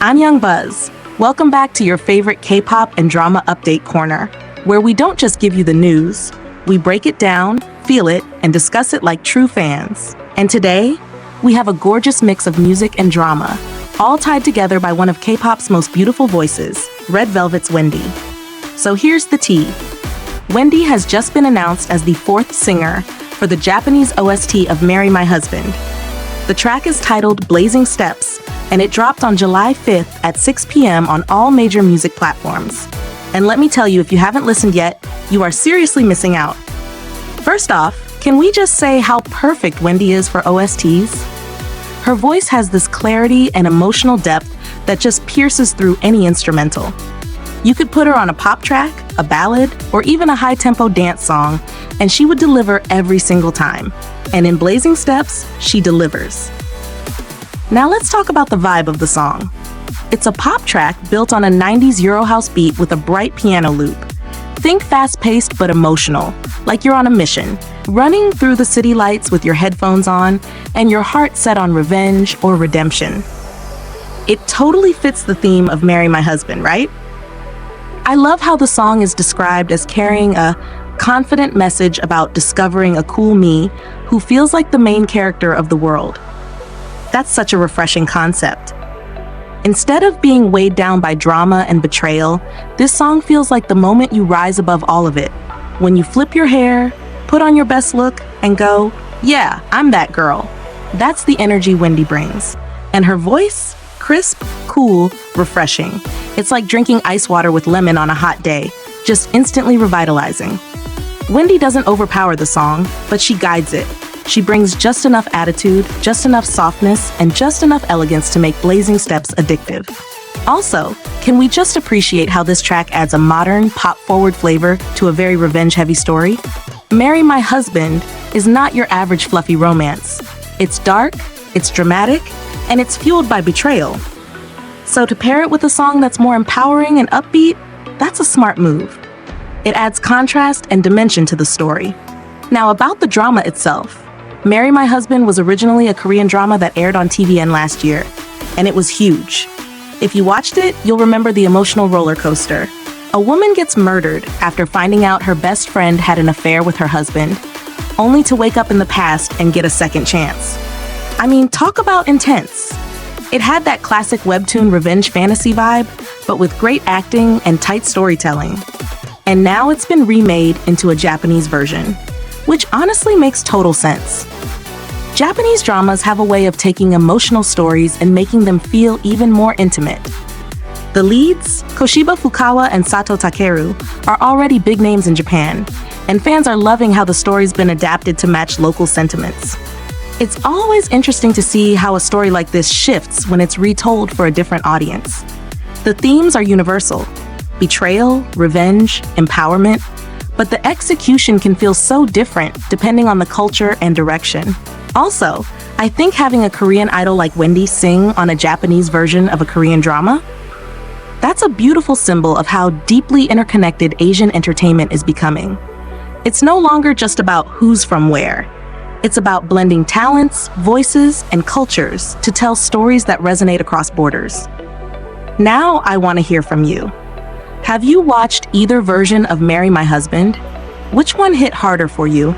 I'm Young Buzz. Welcome back to your favorite K-pop and drama update corner, where we don't just give you the news, we break it down, feel it, and discuss it like true fans. And today, we have a gorgeous mix of music and drama, all tied together by one of K-pop's most beautiful voices, Red Velvet's Wendy. So here's the tea. Wendy has just been announced as the fourth singer for the Japanese OST of Marry My Husband. The track is titled Blazing Steps, and it dropped on July 5th at 6 p.m. on all major music platforms. And let me tell you, if you haven't listened yet, you are seriously missing out. First off, can we just say how perfect Wendy is for OSTs? Her voice has this clarity and emotional depth that just pierces through any instrumental. You could put her on a pop track, a ballad, or even a high-tempo dance song, and she would deliver every single time. And in Blazing Steps, she delivers. Now let's talk about the vibe of the song. It's a pop track built on a 90s Eurohouse beat with a bright piano loop. Think fast-paced but emotional, like you're on a mission, running through the city lights with your headphones on and your heart set on revenge or redemption. It totally fits the theme of Marry My Husband, right? I love how the song is described as carrying a confident message about discovering a cool me who feels like the main character of the world. That's such a refreshing concept. Instead of being weighed down by drama and betrayal, this song feels like the moment you rise above all of it. When you flip your hair, put on your best look, and go, yeah, I'm that girl. That's the energy Wendy brings. And her voice? Crisp, cool, refreshing. It's like drinking ice water with lemon on a hot day, just instantly revitalizing. Wendy doesn't overpower the song, but she guides it. She brings just enough attitude, just enough softness, and just enough elegance to make Blazing Steps addictive. Also, can we just appreciate how this track adds a modern, pop-forward flavor to a very revenge-heavy story? Marry My Husband is not your average fluffy romance. It's dark, it's dramatic, and it's fueled by betrayal. So to pair it with a song that's more empowering and upbeat, that's a smart move. It adds contrast and dimension to the story. Now about the drama itself. Marry My Husband was originally a Korean drama that aired on TVN last year, and it was huge. If you watched it, you'll remember the emotional roller coaster. A woman gets murdered after finding out her best friend had an affair with her husband, only to wake up in the past and get a second chance. I mean, talk about intense. It had that classic webtoon revenge fantasy vibe, but with great acting and tight storytelling. And now it's been remade into a Japanese version, which honestly makes total sense. Japanese dramas have a way of taking emotional stories and making them feel even more intimate. The leads, Koshiba Fukawa and Sato Takeru, are already big names in Japan, and fans are loving how the story's been adapted to match local sentiments. It's always interesting to see how a story like this shifts when it's retold for a different audience. The themes are universal: betrayal, revenge, empowerment, but the execution can feel so different depending on the culture and direction. Also, I think having a Korean idol like Wendy sing on a Japanese version of a Korean drama, that's a beautiful symbol of how deeply interconnected Asian entertainment is becoming. It's no longer just about who's from where. It's about blending talents, voices, and cultures to tell stories that resonate across borders. Now I want to hear from you. Have you watched either version of Marry My Husband? Which one hit harder for you?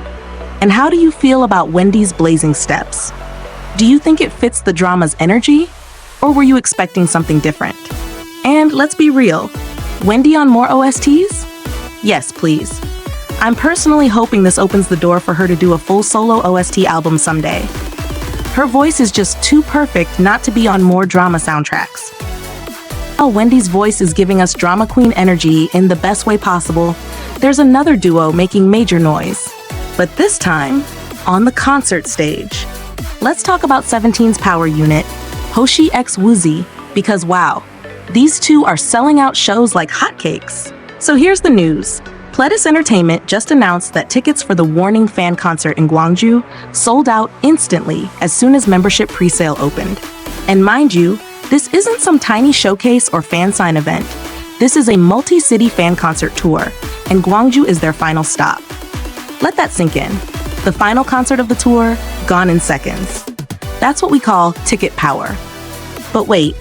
And how do you feel about Wendy's Blazing Steps? Do you think it fits the drama's energy? Or were you expecting something different? And let's be real, Wendy on more OSTs? Yes, please. I'm personally hoping this opens the door for her to do a full solo OST album someday. Her voice is just too perfect not to be on more drama soundtracks. Oh, Wendy's voice is giving us drama queen energy in the best way possible. There's another duo making major noise, but this time on the concert stage. Let's talk about 17's power unit, Hoshi x Woozi, because wow, these two are selling out shows like hotcakes. So here's the news. Pledis Entertainment just announced that tickets for the Warning fan concert in Gwangju sold out instantly as soon as membership presale opened. And mind you, this isn't some tiny showcase or fan sign event. This is a multi-city fan concert tour, and Gwangju is their final stop. Let that sink in. The final concert of the tour, gone in seconds. That's what we call ticket power. But wait,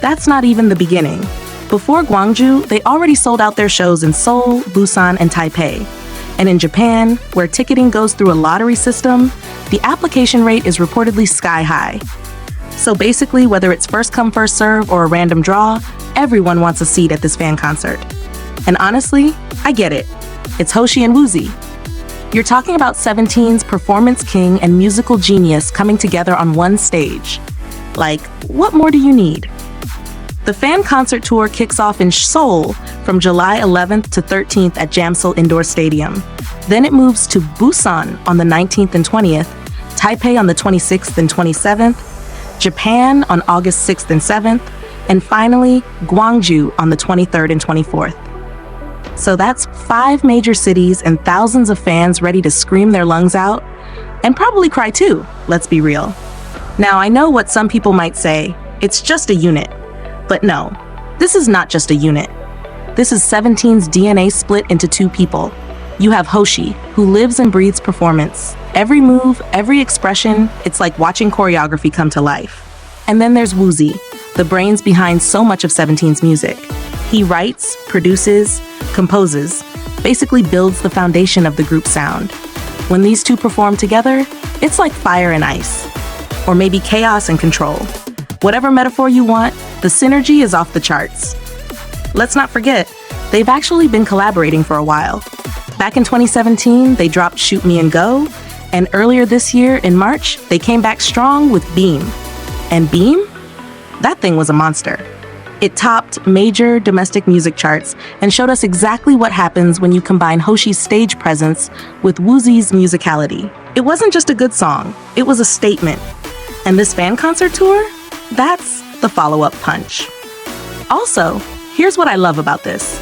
that's not even the beginning. Before Gwangju, they already sold out their shows in Seoul, Busan, and Taipei. And in Japan, where ticketing goes through a lottery system, the application rate is reportedly sky high. So basically, whether it's first come, first serve or a random draw, everyone wants a seat at this fan concert. And honestly, I get it. It's Hoshi and Woozi. You're talking about 17's performance king and musical genius coming together on one stage. Like, what more do you need? The fan concert tour kicks off in Seoul from July 11th to 13th at Jamsil Indoor Stadium. Then it moves to Busan on the 19th and 20th, Taipei on the 26th and 27th, Japan on August 6th and 7th, and finally, Gwangju on the 23rd and 24th. So that's 5 major cities and thousands of fans ready to scream their lungs out, and probably cry too, let's be real. Now, I know what some people might say, it's just a unit. But no, this is not just a unit. This is 17's DNA split into 2 people. You have Hoshi, who lives and breathes performance. Every move, every expression, it's like watching choreography come to life. And then there's Woozi, the brains behind so much of 17's music. He writes, produces, composes, basically builds the foundation of the group's sound. When these 2 perform together, it's like fire and ice. Or maybe chaos and control. Whatever metaphor you want, the synergy is off the charts. Let's not forget, they've actually been collaborating for a while. Back in 2017, they dropped Shoot Me and Go, and earlier this year, in March, they came back strong with Beam. And Beam? That thing was a monster. It topped major domestic music charts and showed us exactly what happens when you combine Hoshi's stage presence with Woozi's musicality. It wasn't just a good song, it was a statement. And this fan concert tour? That's the follow-up punch. Also, here's what I love about this.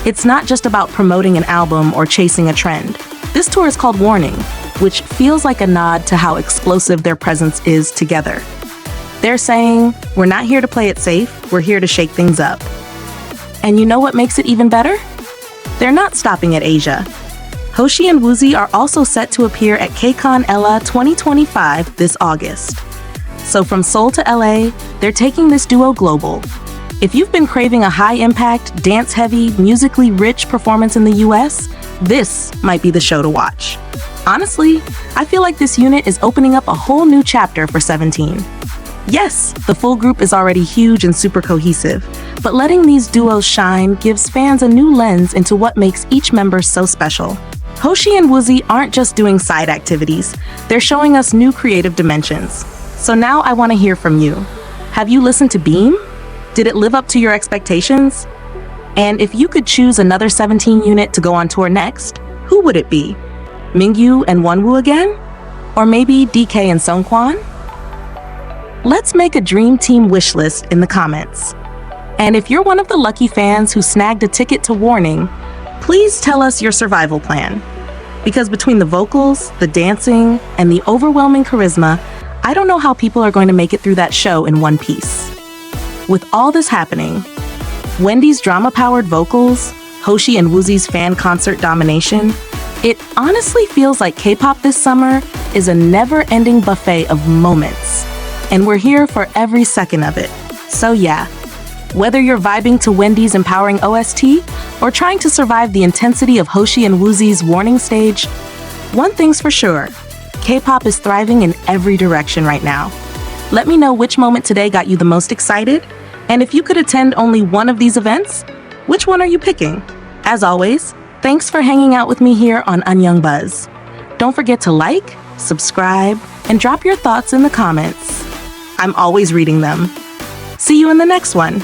It's not just about promoting an album or chasing a trend. This tour is called Warning, which feels like a nod to how explosive their presence is together. They're saying, we're not here to play it safe, we're here to shake things up. And you know what makes it even better? They're not stopping at Asia. Hoshi and Woozi are also set to appear at KCON Ella 2025 this August. So from Seoul to LA, they're taking this duo global. If you've been craving a high-impact, dance-heavy, musically rich performance in the US, this might be the show to watch. Honestly, I feel like this unit is opening up a whole new chapter for 17. Yes, the full group is already huge and super cohesive, but letting these duos shine gives fans a new lens into what makes each member so special. Hoshi and Woozi aren't just doing side activities, they're showing us new creative dimensions. So now I want to hear from you. Have you listened to Beam? Did it live up to your expectations? And if you could choose another 17 unit to go on tour next, who would it be? Mingyu and Wonwoo again? Or maybe DK and Seungkwan? Let's make a dream team wish list in the comments. And if you're one of the lucky fans who snagged a ticket to Warning, please tell us your survival plan. Because between the vocals, the dancing, and the overwhelming charisma, I don't know how people are going to make it through that show in one piece. With all this happening, Wendy's drama-powered vocals, Hoshi and Woozi's fan concert domination, it honestly feels like K-pop this summer is a never-ending buffet of moments. And we're here for every second of it. So yeah, whether you're vibing to Wendy's empowering OST or trying to survive the intensity of Hoshi and Woozi's Warning stage, one thing's for sure, K-pop is thriving in every direction right now. Let me know which moment today got you the most excited, and if you could attend only one of these events, which one are you picking? As always, thanks for hanging out with me here on Unyoung Buzz. Don't forget to like, subscribe, and drop your thoughts in the comments. I'm always reading them. See you in the next one.